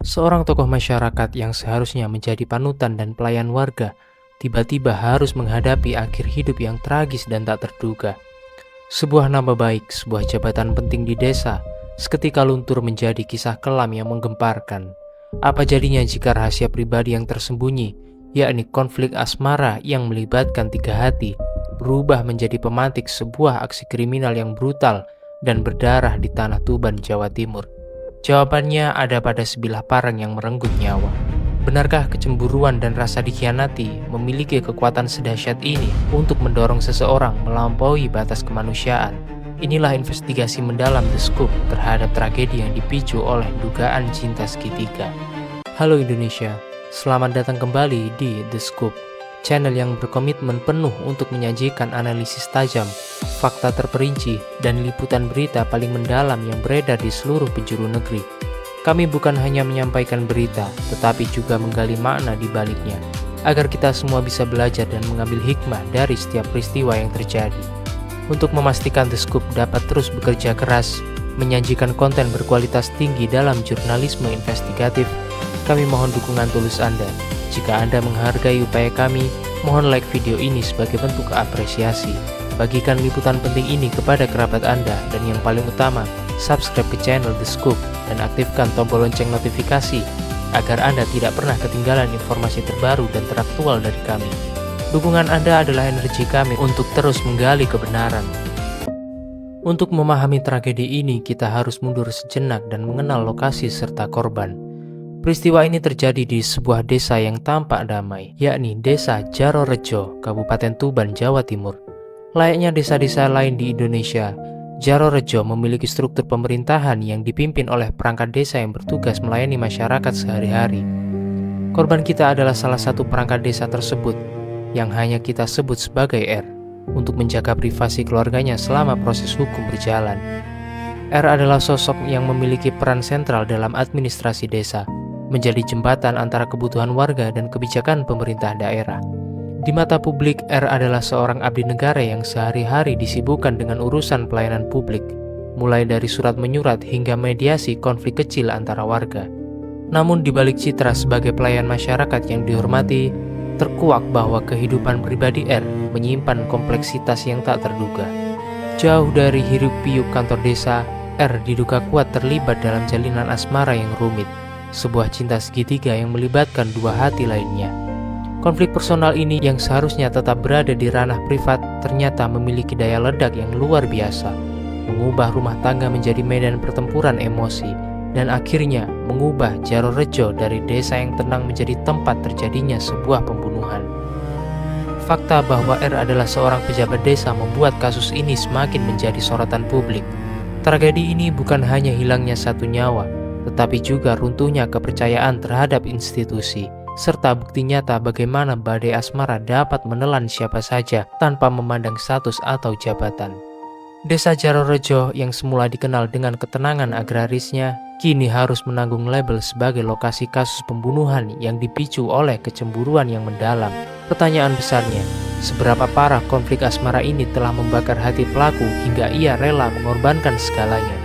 Seorang tokoh masyarakat yang seharusnya menjadi panutan dan pelayan warga, tiba-tiba harus menghadapi akhir hidup yang tragis dan tak terduga. Sebuah nama baik, sebuah jabatan penting di desa, seketika luntur menjadi kisah kelam yang menggemparkan. Apa jadinya jika rahasia pribadi yang tersembunyi, yakni konflik asmara yang melibatkan tiga hati, berubah menjadi pemantik sebuah aksi kriminal yang brutal dan berdarah di tanah Tuban, Jawa Timur? Jawabannya ada pada sebilah parang yang merenggut nyawa. Benarkah kecemburuan dan rasa dikhianati memiliki kekuatan sedahsyat ini untuk mendorong seseorang melampaui batas kemanusiaan? Inilah investigasi mendalam The Scoop terhadap tragedi yang dipicu oleh dugaan cinta segitiga. Halo Indonesia, selamat datang kembali di The Scoop, channel yang berkomitmen penuh untuk menyajikan analisis tajam, fakta terperinci, dan liputan berita paling mendalam yang beredar di seluruh penjuru negeri. Kami bukan hanya menyampaikan berita, tetapi juga menggali makna di baliknya, agar kita semua bisa belajar dan mengambil hikmah dari setiap peristiwa yang terjadi. Untuk memastikan The Scoop dapat terus bekerja keras, menyajikan konten berkualitas tinggi dalam jurnalisme investigatif, kami mohon dukungan tulus Anda. Jika Anda menghargai upaya kami, mohon like video ini sebagai bentuk apresiasi. Bagikan liputan penting ini kepada kerabat Anda, dan yang paling utama, subscribe ke channel The Scoop dan aktifkan tombol lonceng notifikasi agar Anda tidak pernah ketinggalan informasi terbaru dan teraktual dari kami. Dukungan Anda adalah energi kami untuk terus menggali kebenaran. Untuk memahami tragedi ini, kita harus mundur sejenak dan mengenal lokasi serta korban. Peristiwa ini terjadi di sebuah desa yang tampak damai, yakni Desa Jarorejo, Kabupaten Tuban, Jawa Timur. Layaknya desa-desa lain di Indonesia, Jarorejo memiliki struktur pemerintahan yang dipimpin oleh perangkat desa yang bertugas melayani masyarakat sehari-hari. Korban kita adalah salah satu perangkat desa tersebut, yang hanya kita sebut sebagai R, untuk menjaga privasi keluarganya selama proses hukum berjalan. R adalah sosok yang memiliki peran sentral dalam administrasi desa, menjadi jembatan antara kebutuhan warga dan kebijakan pemerintah daerah. Di mata publik, R adalah seorang abdi negara yang sehari-hari disibukkan dengan urusan pelayanan publik, mulai dari surat menyurat hingga mediasi konflik kecil antara warga. Namun di balik citra sebagai pelayan masyarakat yang dihormati, terkuak bahwa kehidupan pribadi R menyimpan kompleksitas yang tak terduga. Jauh dari hiruk-pikuk kantor desa, R diduga kuat terlibat dalam jalinan asmara yang rumit, sebuah cinta segitiga yang melibatkan dua hati lainnya. Konflik personal ini yang seharusnya tetap berada di ranah privat ternyata memiliki daya ledak yang luar biasa, mengubah rumah tangga menjadi medan pertempuran emosi, dan akhirnya mengubah Jarorejo dari desa yang tenang menjadi tempat terjadinya sebuah pembunuhan. Fakta bahwa R adalah seorang pejabat desa membuat kasus ini semakin menjadi sorotan publik. Tragedi ini bukan hanya hilangnya satu nyawa, tetapi juga runtuhnya kepercayaan terhadap institusi, serta bukti nyata bagaimana badai asmara dapat menelan siapa saja tanpa memandang status atau jabatan. Desa Jarorejo yang semula dikenal dengan ketenangan agrarisnya, kini harus menanggung label sebagai lokasi kasus pembunuhan yang dipicu oleh kecemburuan yang mendalam. Pertanyaan besarnya, seberapa parah konflik asmara ini telah membakar hati pelaku hingga ia rela mengorbankan segalanya?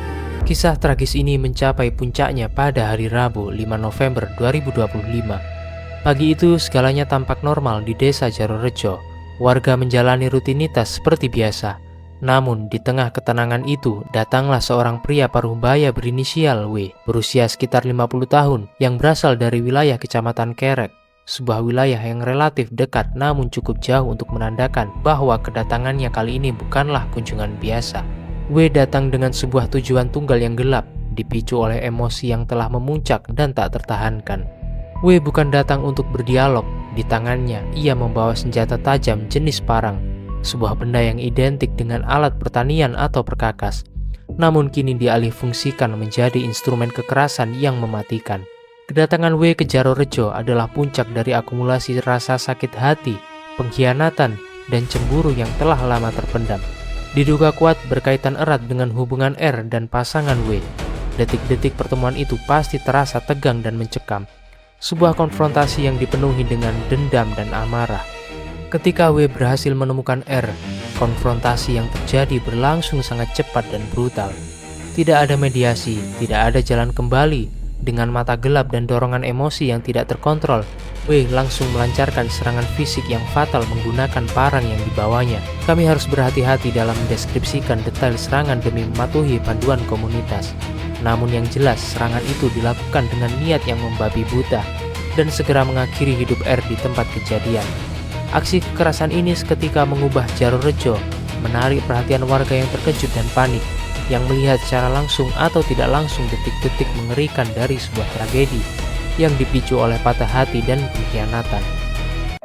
Kisah tragis ini mencapai puncaknya pada hari Rabu 5 November 2025. Pagi itu segalanya tampak normal di Desa Jarorejo. Warga menjalani rutinitas seperti biasa. Namun di tengah ketenangan itu, datanglah seorang pria paruhbaya berinisial W, berusia sekitar 50 tahun, yang berasal dari wilayah Kecamatan Kerek, sebuah wilayah yang relatif dekat namun cukup jauh untuk menandakan bahwa kedatangannya kali ini bukanlah kunjungan biasa. W datang dengan sebuah tujuan tunggal yang gelap, dipicu oleh emosi yang telah memuncak dan tak tertahankan. W bukan datang untuk berdialog, di tangannya ia membawa senjata tajam jenis parang, sebuah benda yang identik dengan alat pertanian atau perkakas, namun kini dialihfungsikan menjadi instrumen kekerasan yang mematikan. Kedatangan W ke Jarorejo adalah puncak dari akumulasi rasa sakit hati, pengkhianatan, dan cemburu yang telah lama terpendam. Diduga kuat berkaitan erat dengan hubungan R dan pasangan W. Detik-detik pertemuan itu pasti terasa tegang dan mencekam, sebuah konfrontasi yang dipenuhi dengan dendam dan amarah. Ketika W berhasil menemukan R, konfrontasi yang terjadi berlangsung sangat cepat dan brutal. Tidak ada mediasi, tidak ada jalan kembali, Dengan mata gelap dan dorongan emosi yang tidak terkontrol, W langsung melancarkan serangan fisik yang fatal menggunakan parang yang dibawanya. Kami harus berhati-hati dalam mendeskripsikan detail serangan demi mematuhi panduan komunitas. Namun yang jelas, serangan itu dilakukan dengan niat yang membabi buta dan segera mengakhiri hidup R di tempat kejadian. Aksi kekerasan ini seketika mengubah Jaro Rejo, menarik perhatian warga yang terkejut dan panik, yang melihat secara langsung atau tidak langsung detik-detik mengerikan dari sebuah tragedi yang dipicu oleh patah hati dan pengkhianatan.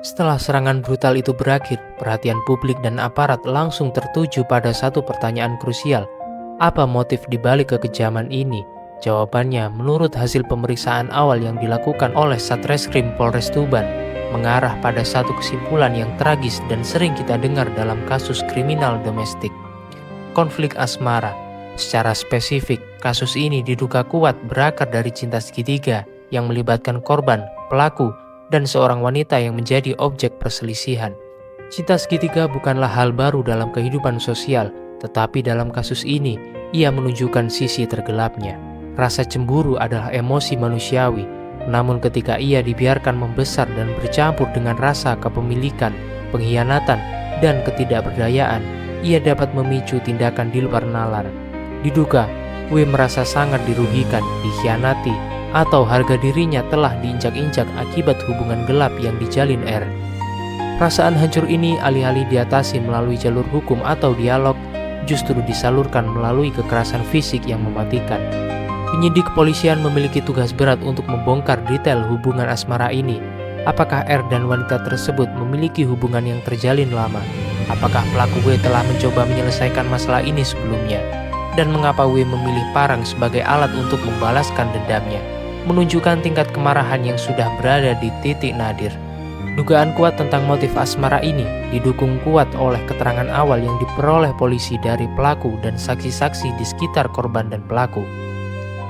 Setelah serangan brutal itu berakhir, perhatian publik dan aparat langsung tertuju pada satu pertanyaan krusial. Apa motif dibalik kekejaman ini? Jawabannya, menurut hasil pemeriksaan awal yang dilakukan oleh Satreskrim Polres Tuban, mengarah pada satu kesimpulan yang tragis dan sering kita dengar dalam kasus kriminal domestik. Konflik asmara. Secara spesifik, kasus ini diduga kuat berakar dari cinta segitiga yang melibatkan korban, pelaku, dan seorang wanita yang menjadi objek perselisihan. Cinta segitiga bukanlah hal baru dalam kehidupan sosial, tetapi dalam kasus ini, ia menunjukkan sisi tergelapnya. Rasa cemburu adalah emosi manusiawi, namun ketika ia dibiarkan membesar dan bercampur dengan rasa kepemilikan, pengkhianatan, dan ketidakberdayaan, ia dapat memicu tindakan di luar nalar. Diduga, W merasa sangat dirugikan, dikhianati, atau harga dirinya telah diinjak-injak akibat hubungan gelap yang dijalin R. Perasaan hancur ini alih-alih diatasi melalui jalur hukum atau dialog, justru disalurkan melalui kekerasan fisik yang mematikan. Penyidik kepolisian memiliki tugas berat untuk membongkar detail hubungan asmara ini. Apakah R dan wanita tersebut memiliki hubungan yang terjalin lama? Apakah pelaku W telah mencoba menyelesaikan masalah ini sebelumnya? Dan mengapa W memilih parang sebagai alat untuk membalaskan dendamnya? Menunjukkan tingkat kemarahan yang sudah berada di titik nadir. Dugaan kuat tentang motif asmara ini didukung kuat oleh keterangan awal yang diperoleh polisi dari pelaku dan saksi-saksi di sekitar korban dan pelaku.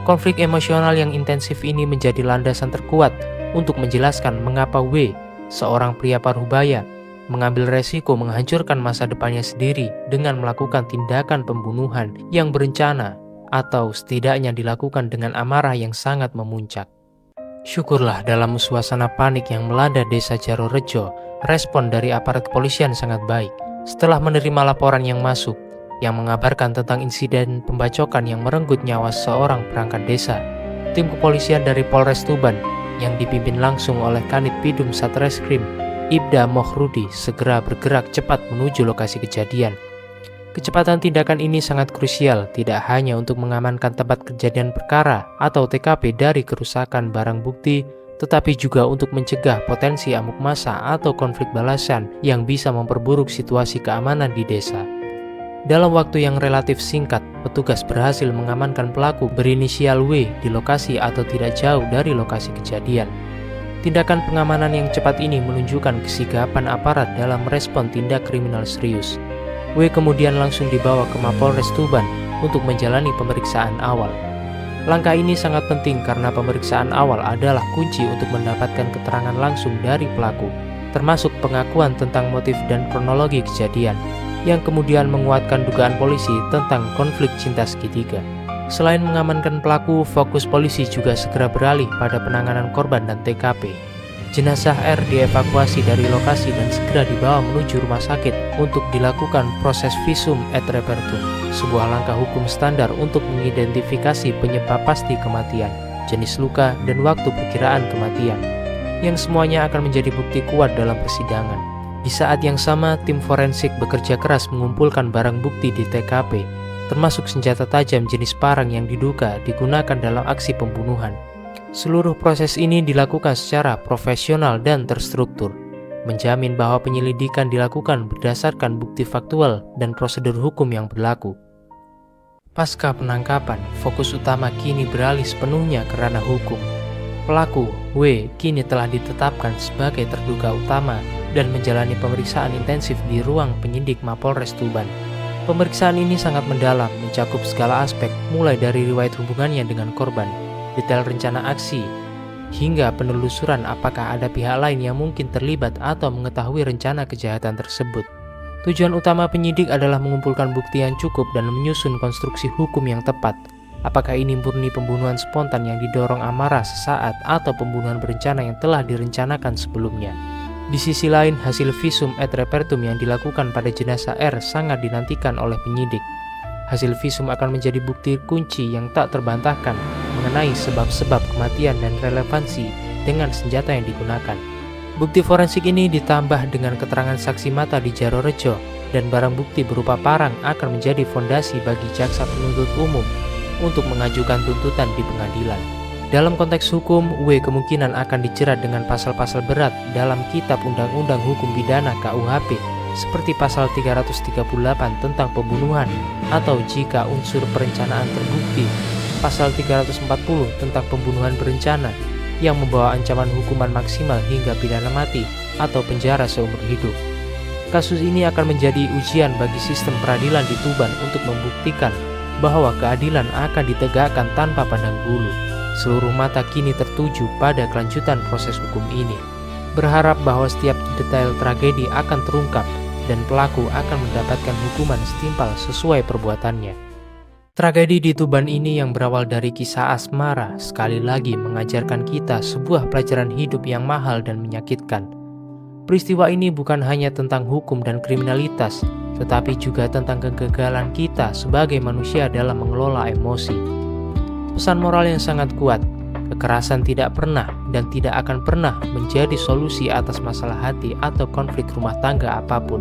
Konflik emosional yang intensif ini menjadi landasan terkuat untuk menjelaskan mengapa W, seorang pria parubaya, mengambil resiko menghancurkan masa depannya sendiri dengan melakukan tindakan pembunuhan yang berencana atau setidaknya dilakukan dengan amarah yang sangat memuncak. Syukurlah dalam suasana panik yang melanda desa Jaro Rejo, respon dari aparat kepolisian sangat baik. Setelah menerima laporan yang masuk, yang mengabarkan tentang insiden pembacokan yang merenggut nyawa seorang perangkat desa, tim kepolisian dari Polres Tuban yang dipimpin langsung oleh Kanit Pidum Satreskrim Ibda Mohrudi segera bergerak cepat menuju lokasi kejadian. Kecepatan tindakan ini sangat krusial, tidak hanya untuk mengamankan tempat kejadian perkara atau TKP dari kerusakan barang bukti, tetapi juga untuk mencegah potensi amuk massa atau konflik balasan yang bisa memperburuk situasi keamanan di desa. Dalam waktu yang relatif singkat, petugas berhasil mengamankan pelaku berinisial W di lokasi atau tidak jauh dari lokasi kejadian. Tindakan pengamanan yang cepat ini menunjukkan kesigapan aparat dalam merespon tindak kriminal serius. W kemudian langsung dibawa ke Mapolres Tuban untuk menjalani pemeriksaan awal. Langkah ini sangat penting karena pemeriksaan awal adalah kunci untuk mendapatkan keterangan langsung dari pelaku, termasuk pengakuan tentang motif dan kronologi kejadian, yang kemudian menguatkan dugaan polisi tentang konflik cinta segitiga. Selain mengamankan pelaku, fokus polisi juga segera beralih pada penanganan korban dan TKP. Jenazah R dievakuasi dari lokasi dan segera dibawa menuju rumah sakit untuk dilakukan proses visum et repertum, sebuah langkah hukum standar untuk mengidentifikasi penyebab pasti kematian, jenis luka, dan waktu perkiraan kematian, yang semuanya akan menjadi bukti kuat dalam persidangan. Di saat yang sama, tim forensik bekerja keras mengumpulkan barang bukti di TKP, termasuk senjata tajam jenis parang yang diduga digunakan dalam aksi pembunuhan. Seluruh proses ini dilakukan secara profesional dan terstruktur, menjamin bahwa penyelidikan dilakukan berdasarkan bukti faktual dan prosedur hukum yang berlaku. Pasca penangkapan, fokus utama kini beralih sepenuhnya ke ranah hukum. Pelaku, W, kini telah ditetapkan sebagai terduga utama dan menjalani pemeriksaan intensif di ruang penyidik Mapolres Tuban. Pemeriksaan ini sangat mendalam, mencakup segala aspek, mulai dari riwayat hubungannya dengan korban, detail rencana aksi, hingga penelusuran apakah ada pihak lain yang mungkin terlibat atau mengetahui rencana kejahatan tersebut. Tujuan utama penyidik adalah mengumpulkan bukti yang cukup dan menyusun konstruksi hukum yang tepat. Apakah ini murni pembunuhan spontan yang didorong amarah sesaat atau pembunuhan berencana yang telah direncanakan sebelumnya? Di sisi lain, hasil visum et repertum yang dilakukan pada jenazah R sangat dinantikan oleh penyidik. Hasil visum akan menjadi bukti kunci yang tak terbantahkan mengenai sebab-sebab kematian dan relevansi dengan senjata yang digunakan. Bukti forensik ini ditambah dengan keterangan saksi mata di Jarorejo dan barang bukti berupa parang akan menjadi fondasi bagi jaksa penuntut umum untuk mengajukan tuntutan di pengadilan. Dalam konteks hukum, W kemungkinan akan dijerat dengan pasal-pasal berat dalam Kitab Undang-Undang Hukum Pidana KUHP seperti pasal 338 tentang pembunuhan atau jika unsur perencanaan terbukti, pasal 340 tentang pembunuhan berencana yang membawa ancaman hukuman maksimal hingga pidana mati atau penjara seumur hidup. Kasus ini akan menjadi ujian bagi sistem peradilan di Tuban untuk membuktikan bahwa keadilan akan ditegakkan tanpa pandang bulu. Seluruh mata kini tertuju pada kelanjutan proses hukum ini. Berharap bahwa setiap detail tragedi akan terungkap dan pelaku akan mendapatkan hukuman setimpal sesuai perbuatannya. Tragedi di Tuban ini yang berawal dari kisah asmara sekali lagi mengajarkan kita sebuah pelajaran hidup yang mahal dan menyakitkan. Peristiwa ini bukan hanya tentang hukum dan kriminalitas, tetapi juga tentang kegagalan kita sebagai manusia dalam mengelola emosi. Pesan moral yang sangat kuat, kekerasan tidak pernah dan tidak akan pernah menjadi solusi atas masalah hati atau konflik rumah tangga apapun.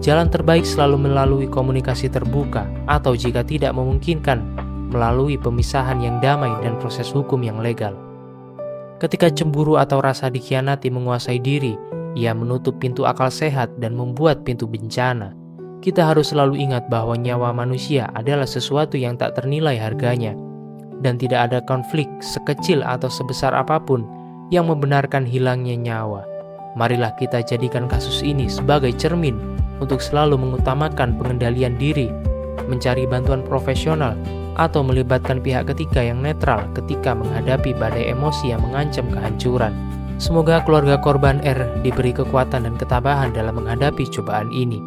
Jalan terbaik selalu melalui komunikasi terbuka atau jika tidak memungkinkan, melalui pemisahan yang damai dan proses hukum yang legal. Ketika cemburu atau rasa dikhianati menguasai diri, ia menutup pintu akal sehat dan membuat pintu bencana. Kita harus selalu ingat bahwa nyawa manusia adalah sesuatu yang tak ternilai harganya, dan tidak ada konflik sekecil atau sebesar apapun yang membenarkan hilangnya nyawa. Marilah kita jadikan kasus ini sebagai cermin untuk selalu mengutamakan pengendalian diri, mencari bantuan profesional, atau melibatkan pihak ketiga yang netral ketika menghadapi badai emosi yang mengancam kehancuran. Semoga keluarga korban R diberi kekuatan dan ketabahan dalam menghadapi cobaan ini,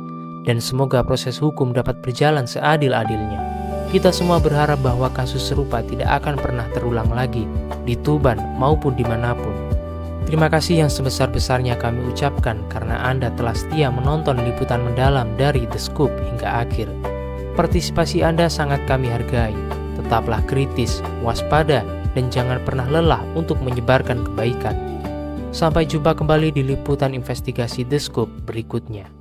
dan semoga proses hukum dapat berjalan seadil-adilnya. Kita semua berharap bahwa kasus serupa tidak akan pernah terulang lagi, di Tuban maupun dimanapun. Terima kasih yang sebesar-besarnya kami ucapkan karena Anda telah setia menonton liputan mendalam dari The Scoop hingga akhir. Partisipasi Anda sangat kami hargai. Tetaplah kritis, waspada, dan jangan pernah lelah untuk menyebarkan kebaikan. Sampai jumpa kembali di liputan investigasi The Scoop berikutnya.